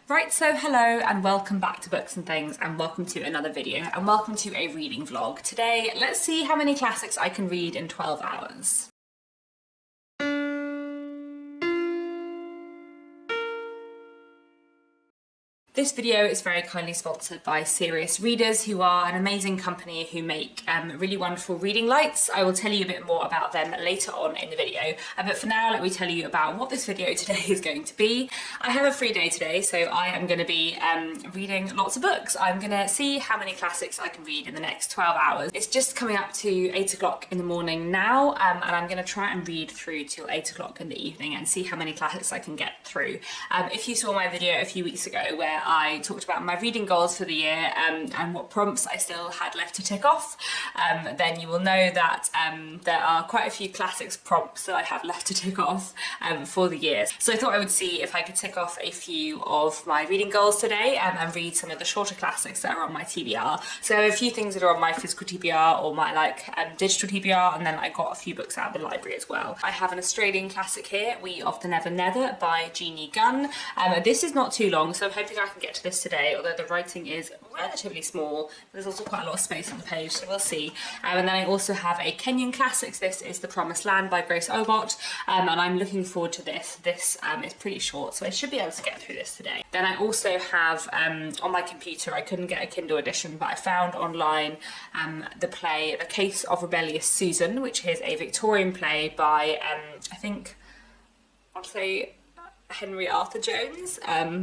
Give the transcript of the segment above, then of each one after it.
Right, so hello and welcome back to Books and Things, and welcome to another video and welcome to a reading vlog. Today, let's see how many classics I can read in 12 hours. This video is very kindly sponsored by Serious Readers, who are an amazing company who make really wonderful reading lights. I will tell you a bit more about them later on in the video, but for now let me tell you about what this video today is going to be. I have a free day today, so I am going to be reading lots of books. I'm going to see how many classics I can read in the next 12 hours. It's just coming up to 8 o'clock in the morning now, and I'm going to try and read through till 8 o'clock in the evening and see how many classics I can get through. If you saw my video a few weeks ago where I talked about my reading goals for the year and what prompts I still had left to tick off, then you will know that there are quite a few classics prompts that I have left to tick off for the year. So I thought I would see if I could tick off a few of my reading goals today and read some of the shorter classics that are on my TBR. So I have a few things that are on my physical TBR or my digital TBR, and then I got a few books out of the library as well. I have an Australian classic here, We of the Never Nether by Jeannie Gunn. This is not too long, so I'm hoping I can get to this today, although the writing is relatively small. There's also quite a lot of space on the page, so we'll see. And then I also have a Kenyan classics. This is The Promised Land by Grace Obot, and I'm looking forward to this. This is pretty short, so I should be able to get through this today. Then I also have, on my computer, I couldn't get a Kindle edition, but I found online the play The Case of Rebellious Susan, which is a Victorian play by, I think, I'll say Henry Arthur Jones,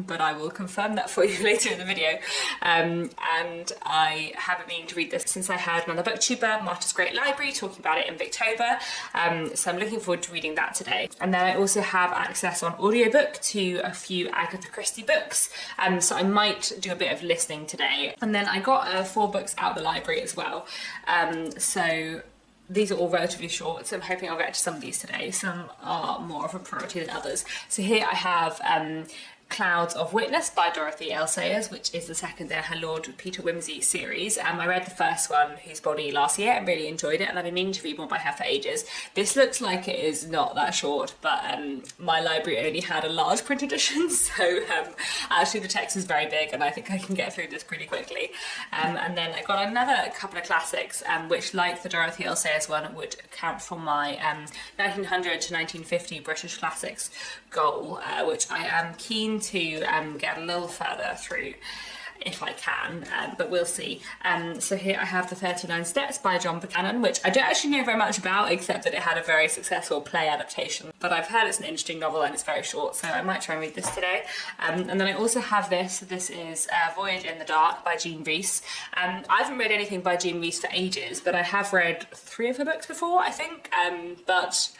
but I will confirm that for you later in the video. And I have been meaning to read this since I heard another booktuber, Martha's Great Library, talking about it in Victober. So I'm looking forward to reading that today. And then I also have access on audiobook to a few Agatha Christie books, so I might do a bit of listening today. And then I got 4 books out of the library as well. So these are all relatively short, so I'm hoping I'll get to some of these today. Some are more of a priority than others. So here I have Clouds of Witness by Dorothy L. Sayers, which is the second in her Lord Peter Wimsey series. I read the first one, Whose Body, last year and really enjoyed it, and I've been meaning to read more by her for ages. This looks like it is not that short, but my library only had a large print edition, so actually the text is very big and I think I can get through this pretty quickly. And then I got another couple of classics, which, like the Dorothy L. Sayers one, would count from my 1900 to 1950 British classics goal, which I am keen to get a little further through if I can, but we'll see. So here I have The 39 Steps by John Buchanan, which I don't actually know very much about, except that it had a very successful play adaptation. But I've heard it's an interesting novel and it's very short, so I might try and read this today. And then I also have this. This is Voyage in the Dark by Jean Rhys. I haven't read anything by Jean Rhys for ages, but I have read 3 of her books before, I think. But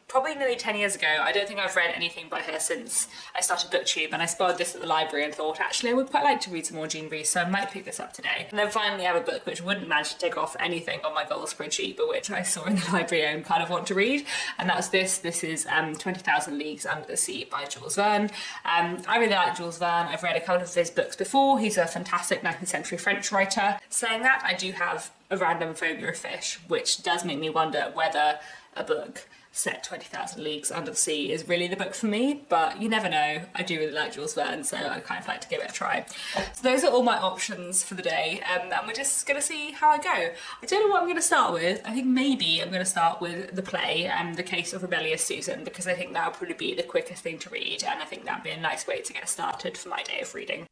probably nearly 10 years ago. I don't think I've read anything by her since I started BookTube, and I spotted this at the library and thought, actually, I would quite like to read some more Jean Rhys, so I might pick this up today. And then finally I have a book which wouldn't manage to tick off anything on my goals spreadsheet, but which I saw in the library and kind of want to read, and that's this. This is 20,000 Leagues Under the Sea by Jules Verne. I really like Jules Verne. I've read a couple of his books before. He's a fantastic 19th century French writer. Saying that, I do have a random phobia of fish, which does make me wonder whether a book set 20,000 Leagues Under the Sea is really the book for me, but you never know. I do really like Jules Verne, so I kind of like to give it a try. So those are all my options for the day, and we're just going to see how I go. I don't know what I'm going to start with. I think maybe I'm going to start with the play, The Case of Rebellious Susan, because I think that'll probably be the quickest thing to read, and I think that'd be a nice way to get started for my day of reading.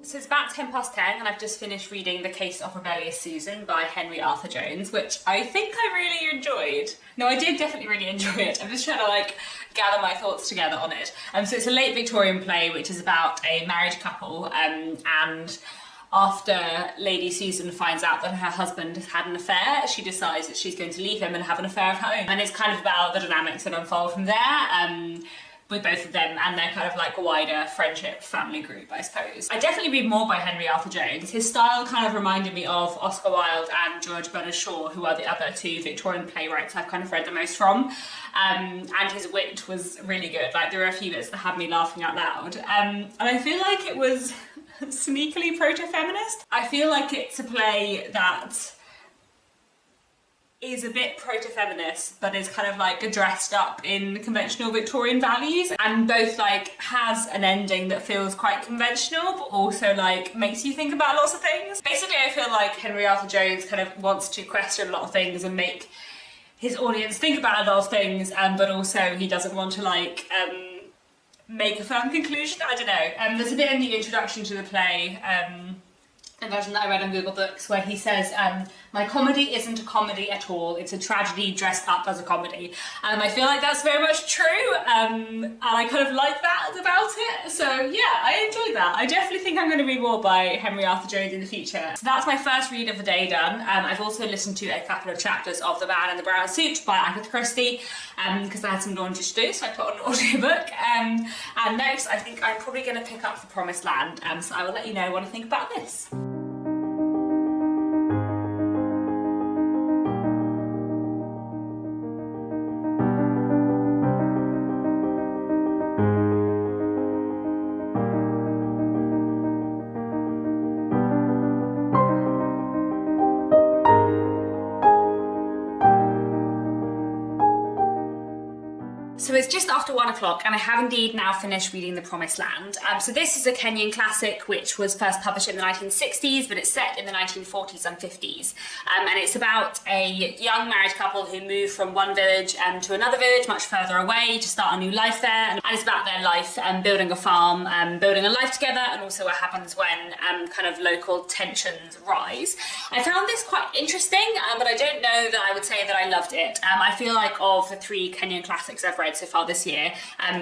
So it's about 10:10 and I've just finished reading The Case of Rebellious Susan by Henry Arthur Jones, which I think I really enjoyed. No, I did definitely really enjoy it. I'm just trying to gather my thoughts together on it. So it's a late Victorian play which is about a married couple, and after Lady Susan finds out that her husband has had an affair, she decides that she's going to leave him and have an affair of her own. And it's kind of about the dynamics that unfold from there. with both of them and their kind of like wider friendship family group, I suppose. I definitely read more by Henry Arthur Jones. His style kind of reminded me of Oscar Wilde and George Bernard Shaw, who are the other two Victorian playwrights I've kind of read the most from. And his wit was really good. Like, there were a few bits that had me laughing out loud. And I feel like it was sneakily proto-feminist. I feel like it's a play that is a bit proto-feminist, but is kind of like dressed up in conventional Victorian values, and both like has an ending that feels quite conventional, but also like makes you think about lots of things. Basically, I feel like Henry Arthur Jones kind of wants to question a lot of things and make his audience think about a lot of things, but also he doesn't want to like make a firm conclusion. I don't know. There's a bit in the introduction to the play, a version that I read on Google Books, where he says, my comedy isn't a comedy at all, it's a tragedy dressed up as a comedy. And I feel like that's very much true, and I kind of like that about it. So yeah, I enjoyed that. I definitely think I'm going to read more by Henry Arthur Jones in the future. So that's my first read of the day done. I've also listened to a couple of chapters of The Man in the Brown Suit by Agatha Christie, because I had some laundry to do, so I put on an audiobook. And next, I think I'm probably going to pick up The Promised Land, so I will let you know what I think about this. So it's just after 1 o'clock and I have indeed now finished reading The Promised Land. So this is a Kenyan classic which was first published in the 1960s, but it's set in the 1940s and 50s. And it's about a young married couple who move from one village to another village much further away to start a new life there. And it's about their life building a farm, building a life together, and also what happens when kind of local tensions rise. I found this quite interesting, but I don't know that I would say that I loved it. I feel like of the 3 Kenyan classics I've read so far this year,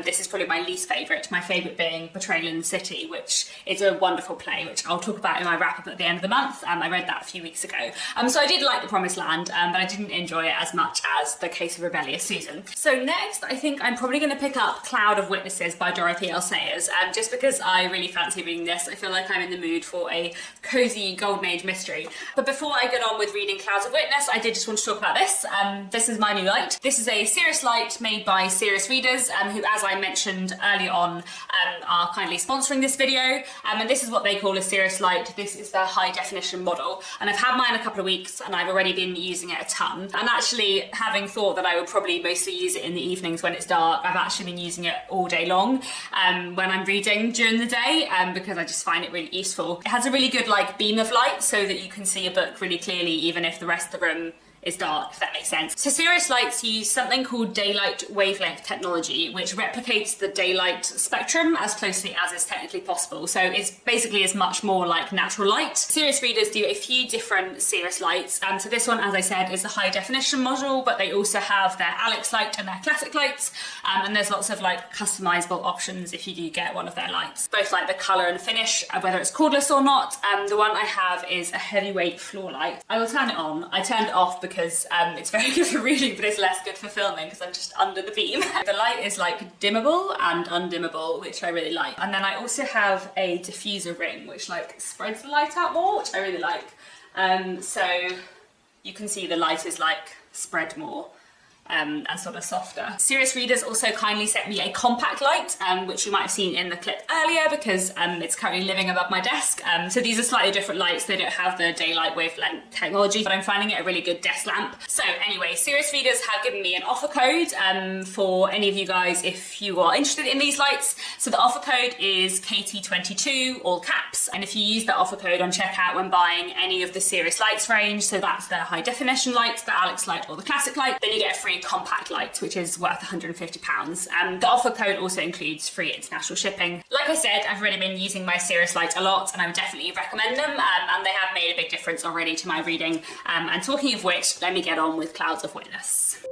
this is probably my least favourite. My favourite being Betrayal in the City, which is a wonderful play, which I'll talk about in my wrap-up at the end of the month. I read that a few weeks ago. So I did like The Promised Land, but I didn't enjoy it as much as The Case of Rebellious Susan. So next, I think I'm probably going to pick up Cloud of Witnesses by Dorothy L. Sayers, just because I really fancy reading this. I feel like I'm in the mood for a cosy golden age mystery. But before I get on with reading Clouds of Witness, I did just want to talk about this. This is my new light. This is a Serious light made by Serious Readers, who, as I mentioned earlier on, are kindly sponsoring this video. And this is what they call a Serious light. This is their high definition model. And I've had mine a couple of weeks and I've already been using it a ton. And actually, having thought that I would probably mostly use it in the evenings when it's dark, I've actually been using it all day long when I'm reading during the day, because I just find it really useful. It has a really good like beam of light so that you can see a book really clearly even if the rest of the room is dark, if that makes sense. So Serious lights use something called daylight wavelength technology, which replicates the daylight spectrum as closely as is technically possible. So it's basically as much more like natural light. Serious Readers do a few different Serious lights. So this one, as I said, is a high definition model, but they also have their Alex light and their classic lights. And there's lots of like customizable options if you do get one of their lights. Both like the color and finish, whether it's cordless or not. The one I have is a heavyweight floor light. I will turn it on. I turned it off because it's very good for reading, but it's less good for filming because I'm just under the beam. The light is like dimmable and undimmable, which I really like. And then I also have a diffuser ring, which like spreads the light out more, which I really like. So you can see the light is like spread more. And sort of softer. Serious Readers also kindly sent me a compact light, which you might have seen in the clip earlier because it's currently living above my desk. So these are slightly different lights. They don't have the daylight wavelength technology, but I'm finding it a really good desk lamp. So anyway, Serious Readers have given me an offer code for any of you guys if you are interested in these lights. So the offer code is KT22, all caps. And if you use that offer code on checkout when buying any of the Serious Lights range, so that's the high definition light, the Alex light or the classic light, then you get a free compact light, which is worth £150. The offer code also includes free international shipping. Like I said, I've already been using my Serious light a lot and I would definitely recommend them, and they have made a big difference already to my reading. And talking of which, let me get on with Clouds of Witness.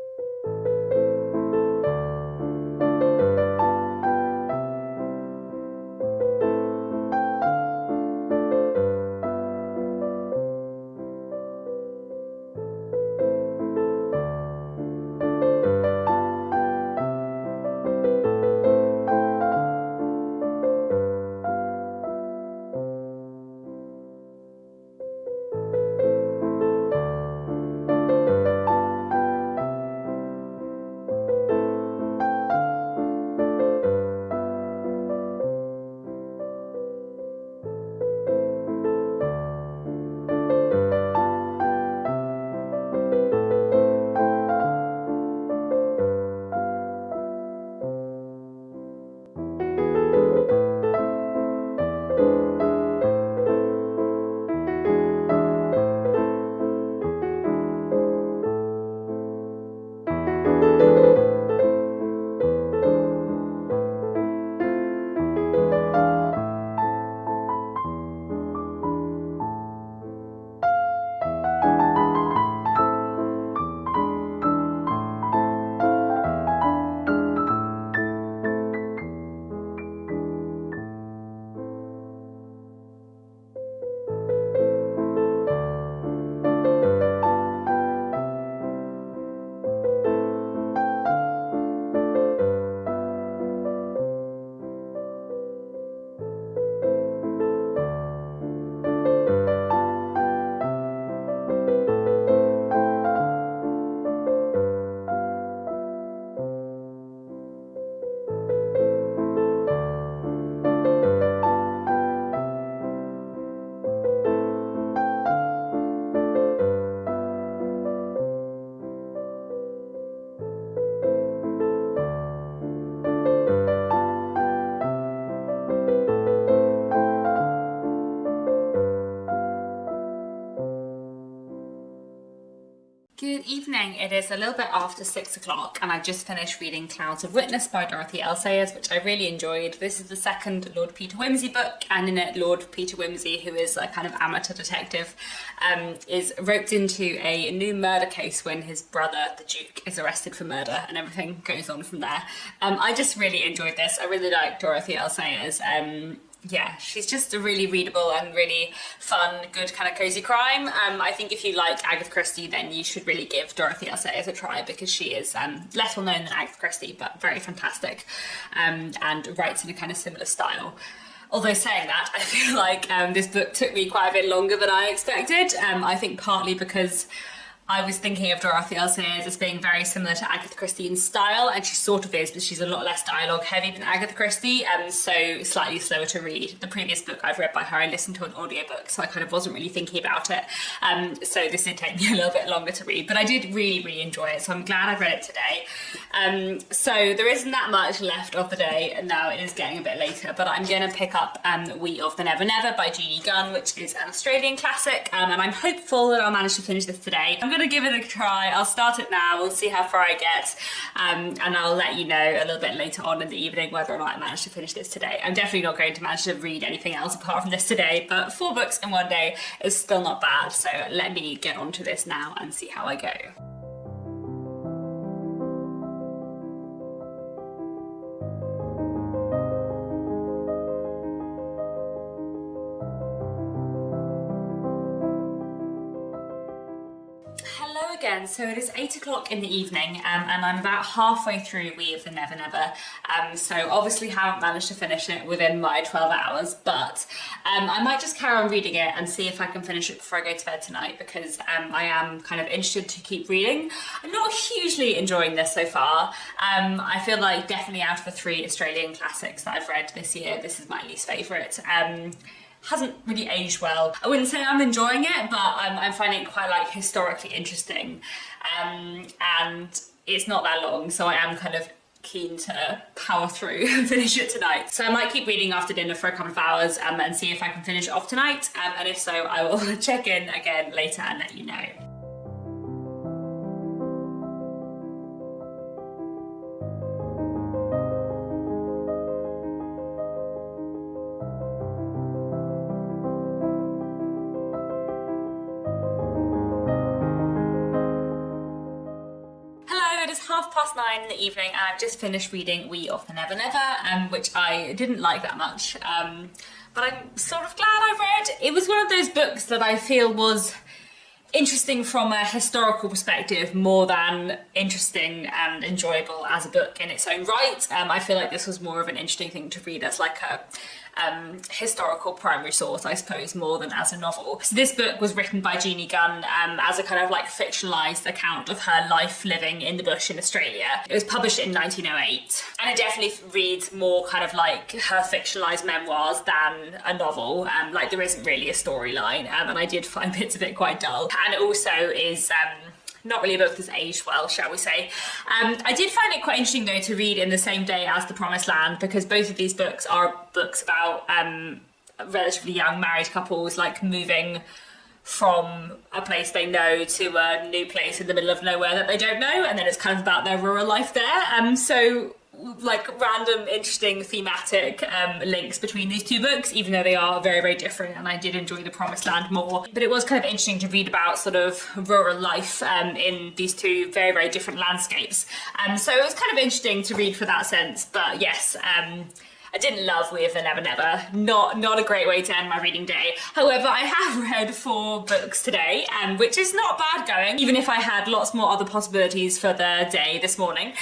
Good evening. It is a little bit after 6 o'clock and I just finished reading Clouds of Witness by Dorothy L. Sayers, which I really enjoyed. This is the second Lord Peter Wimsey book, and in it Lord Peter Wimsey, who is a kind of amateur detective, is roped into a new murder case when his brother, the Duke, is arrested for murder, and everything goes on from there. I just really enjoyed this. I really like Dorothy L. Sayers. Yeah, she's just a really readable and really fun, good kind of cozy crime. I think if you like Agatha Christie, then you should really give Dorothy L. Sayers a try, because she is less well known than Agatha Christie, but very fantastic, and writes in a kind of similar style. Although saying that, I feel like this book took me quite a bit longer than I expected. I think partly because I was thinking of Dorothy L. Sayers as being very similar to Agatha Christie in style, and she sort of is, but she's a lot less dialogue heavy than Agatha Christie, so slightly slower to read. The previous book I've read by her, I listened to an audiobook, so I kind of wasn't really thinking about it. So this did take me a little bit longer to read, but I did really, really enjoy it, so I'm glad I've read it today. So there isn't that much left of the day, and now it is getting a bit later, but I'm going to pick up We of the Never Never by Jeannie Gunn, which is an Australian classic, and I'm hopeful that I'll manage to finish this today. I'm going to give it a try. I'll start it now, we'll see how far I get, and I'll let you know a little bit later on in the evening whether or not I manage to finish this today. I'm definitely not going to manage to read anything else apart from this today, but 4 books in one day is still not bad, so let me get onto this now and see how I go. Again, so it is 8 o'clock in the evening, and I'm about halfway through We of the Never Never, so obviously haven't managed to finish it within my 12 hours, but I might just carry on reading it and see if I can finish it before I go to bed tonight, because I am kind of interested to keep reading. I'm not hugely enjoying this so far. I feel like definitely out of the 3 Australian classics that I've read this year, this is my least favourite. Hasn't really aged well. I wouldn't say I'm enjoying it, but I'm finding it quite like historically interesting, and it's not that long, so I am kind of keen to power through and finish it tonight. So I might keep reading after dinner for a couple of hours and see if I can finish it off tonight, and if so I will check in again later and let you know. Past 9 in the evening, and I've just finished reading We of the Never Never, which I didn't like that much, but I'm sort of glad I read. It was one of those books that I feel was interesting from a historical perspective more than interesting and enjoyable as a book in its own right. I feel like this was more of an interesting thing to read as like a historical primary source, I suppose, more than as a novel. So this book was written by Jeannie Gunn as a kind of like fictionalised account of her life living in the bush in Australia. It was published in 1908, and it definitely reads more kind of like her fictionalised memoirs than a novel. Like there isn't really a storyline, and I did find bits of it quite dull. And it also is not really a book that's aged well, shall we say. I did find it quite interesting, though, to read in the same day as The Promised Land, because both of these books are books about relatively young married couples, like moving from a place they know to a new place in the middle of nowhere that they don't know, and then it's kind of about their rural life there. So like random interesting thematic links between these 2 books, even though they are very, very different, and I did enjoy The Promised Land more. But it was kind of interesting to read about sort of rural life in these 2 very, very different landscapes. So it was kind of interesting to read for that sense. But yes, I didn't love We of the Never Never. Not a great way to end my reading day. However, I have read 4 books today, which is not bad going, even if I had lots more other possibilities for the day this morning.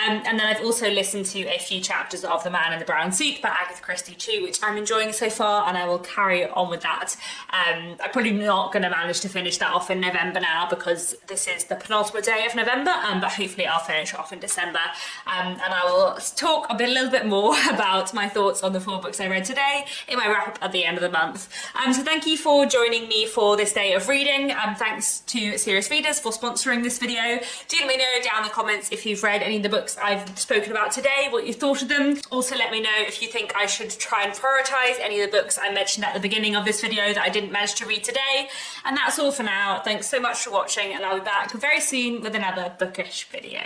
And then I've also listened to a few chapters of The Man in the Brown Suit by Agatha Christie too, which I'm enjoying so far, and I will carry on with that. I'm probably not going to manage to finish that off in November now, because this is the penultimate day of November, but hopefully I'll finish off in December. And I will talk a little bit more about my my thoughts on the 4 books I read today in my wrap up at the end of the month. So thank you for joining me for this day of reading. Thanks to Serious Readers for sponsoring this video. Do let me know down in the comments if you've read any of the books I've spoken about today, what you thought of them. Also let me know if you think I should try and prioritise any of the books I mentioned at the beginning of this video that I didn't manage to read today. And that's all for now. Thanks so much for watching, and I'll be back very soon with another bookish video.